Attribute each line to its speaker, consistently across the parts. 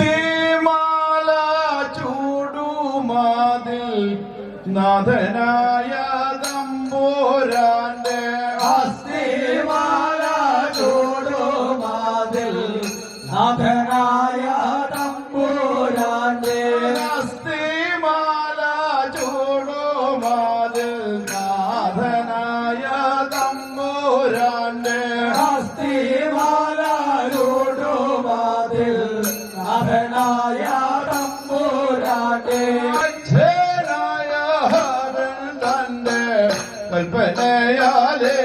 Speaker 1: ഹസ്തമാല ചൂടുമാതിൽ നാഥനായ തമ്പുരാന്റെ
Speaker 2: ഹസ്തമാല ചൂടുമാതിൽ നാഥനായ തമ്പുരാന്റെ
Speaker 1: ഹസ്തമാല ചൂടുമാതിൽ നാഥനായ തമ്പുരാന്റെ
Speaker 2: ഹസ്തമാല ചൂടുമാതിൽ നാഥനായ തമ്പുരാന്റെ
Speaker 1: അച്ഛനായ തന്റെ കൽപ്പനയാലേ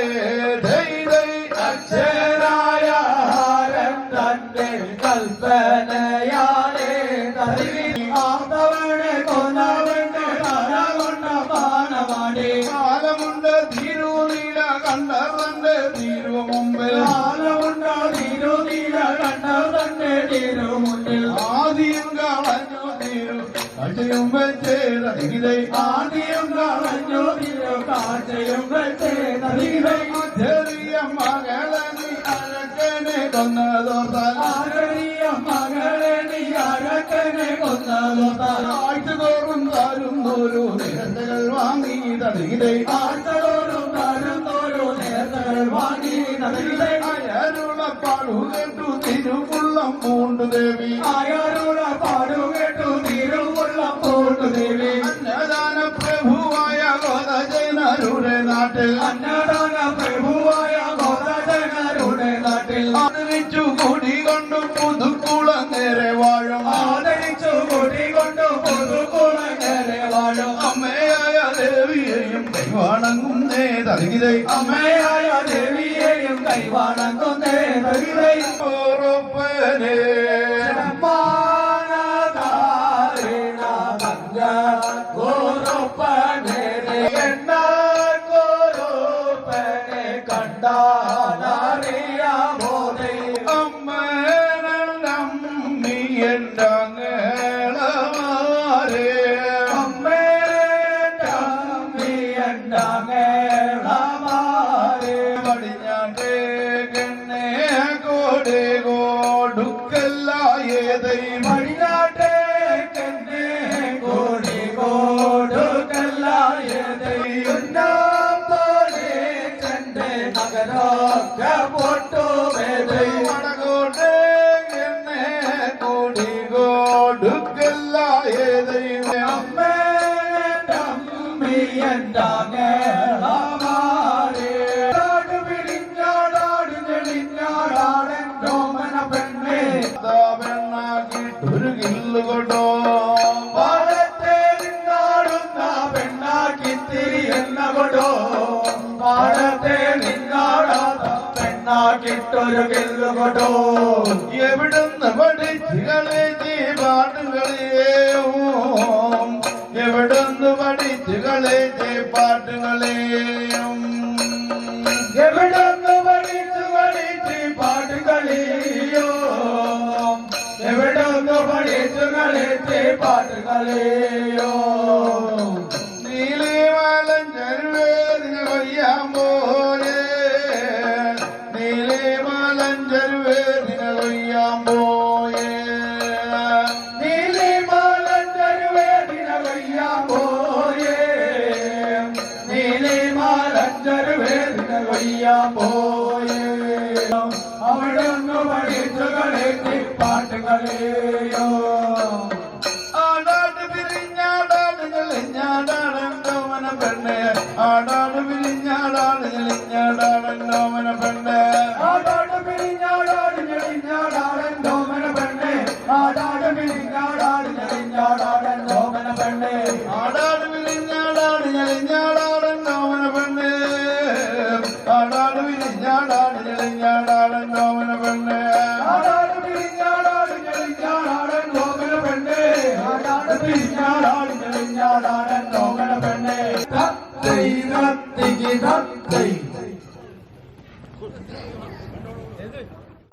Speaker 2: അച്ഛനായ തന്റെ കൽപ്പനയാലേ ആർത്തവനെ കൊന്നവന്റെ തലകൊണ്ട പാനമാടി
Speaker 1: കാലമുണ്ട് തിരുനീല കണ്ടവന്റെ തിരുമുമ്പിൽ
Speaker 2: കാലമുണ്ട തിരുനീല കണ്ടവന്റെ തിരുമുന്നിൽ
Speaker 1: ആദ്യം കളഞ്ഞു തിരു കാഴ്ചയും വെച്ചേതേ
Speaker 2: ആദ്യം കളഞ്ഞു തിരു കാഴ്ചയും വെച്ചേതേ
Speaker 1: ചെറിയ മകളെ നീ അഴകനെ കൊന്നതോർത്താൽ
Speaker 2: ആരറിയ മകളെ നീ അഴകനെ കൊന്നതോർത്താൽ
Speaker 1: ആഴ്ചതോറും താരുന്നൊരു നിരന്തകൾ വാങ്ങി തടകിലേ
Speaker 2: ആഴ്ചതോറും താരുന്നൊരു നേർത്തകൾ വാങ്ങി തടകിലേ
Speaker 1: അയരുള പാടുകേട്ടു തിരുവുള്ളം പൂണ്ടു ദേവി
Speaker 2: ആയരുള പാടുകേട്ടു തിരുവുള്ളം പൂണ്ടു ദേവി
Speaker 1: അന്നദാന പ്രഭുവായ ഗോദജനരുടെ നാട്ടിൽ
Speaker 2: അന്നദാന പ്രഭുവായ ഗോദജനരുടെ നാട്ടിൽ
Speaker 1: ആദരിച്ചു കുടികൊണ്ടു പുതുക്കുളം നേരെ വാഴും
Speaker 2: ആദരിച്ചു കുടികൊണ്ടു പുതുക്കുളങ്ങരെ വാഴും
Speaker 1: അമ്മയായ ദേവിയെയും കൈവാണങ്ങും നേതകിലേ
Speaker 2: അമ്മയായ ദേവിയെയും കൈവാണങ്ങുന്നേ തകിലേ
Speaker 1: ഓറപ്പനെ ഒരു കില്ലുകൊണ്ടോ
Speaker 2: പാടത്തെ നിന്നാടുന്ന പെണ്ണാക്കിത്തിരി എന്ന കൊണ്ടോ പാടത്തെ നിന്നാടാത്ത പെണ്ണാക്കിട്ടൊരു കില്ലുകൊണ്ടോ
Speaker 1: എവിടുന്ന് പഠിച്ചു കളേജി പാട്ടുകളെയോ എവിടുന്ന് പഠിച്ചു കളേജി പാട്ടുകളെയും
Speaker 2: എവിടുന്ന് പഠിച്ചു കളിച്ച് പാട്ടുകളിയോ എവിടുന്ന് പഠിച്ചു കളിച്ച് പാട്ടുകളിയോ
Speaker 1: നീലിമാലം ചെരുവേദിന കൊയ്യാൻ പോയേ നീലിമാലം ചെരുവേദിന കൊയ്യാൻ പോയേ
Speaker 2: നീലിമാലഞ്ചരുവേദിന കൊയ്യാൻ പോയേ നീലിമാലഞ്ചരുവേദിന കൊയ്യാൻ പോയേ അവിടുന്ന് പഠിച്ചു കളിച്ച് പാട്ടുകളിയോ
Speaker 1: ആടാട് പിരിഞ്ഞാടാട് ഞെളിഞ്ഞാടാടോമന പെണ്ണെ ആടാട് പിരിഞ്ഞാടാട് ഞെളിഞ്ഞാടാടോമന പെണ്ണെ
Speaker 2: ആടാട് പിരിഞ്ഞാടാട് ഞെളിഞ്ഞാടാടൻ ഡോമന പെണ്ണെ ആടാട് പിരിഞ്ഞാടാട് ഞെളിഞ്ഞാടാടൻ ഡോമന പെണ്ണെ
Speaker 1: ആടാട് പിരിഞ്ഞാടാട് ഞെളിഞ്ഞാടാടോമന പെണ്ണെ ആടാട് പിരിഞ്ഞാടാട് ഞെളിഞ്ഞാടാടോമന പെണ്ണെ
Speaker 2: ആടാട് പിരിഞ്ഞാടാട് ഞെളിഞ്ഞാടാടൻ ഡോമന പെണ്ണെ ആടാട് പിരിഞ്ഞാടാട് ഞെളിഞ്ഞാടാടൻ ഡോമന പെണ്ണെ തത്തൈ തത്തിക്ക് തത്തൈ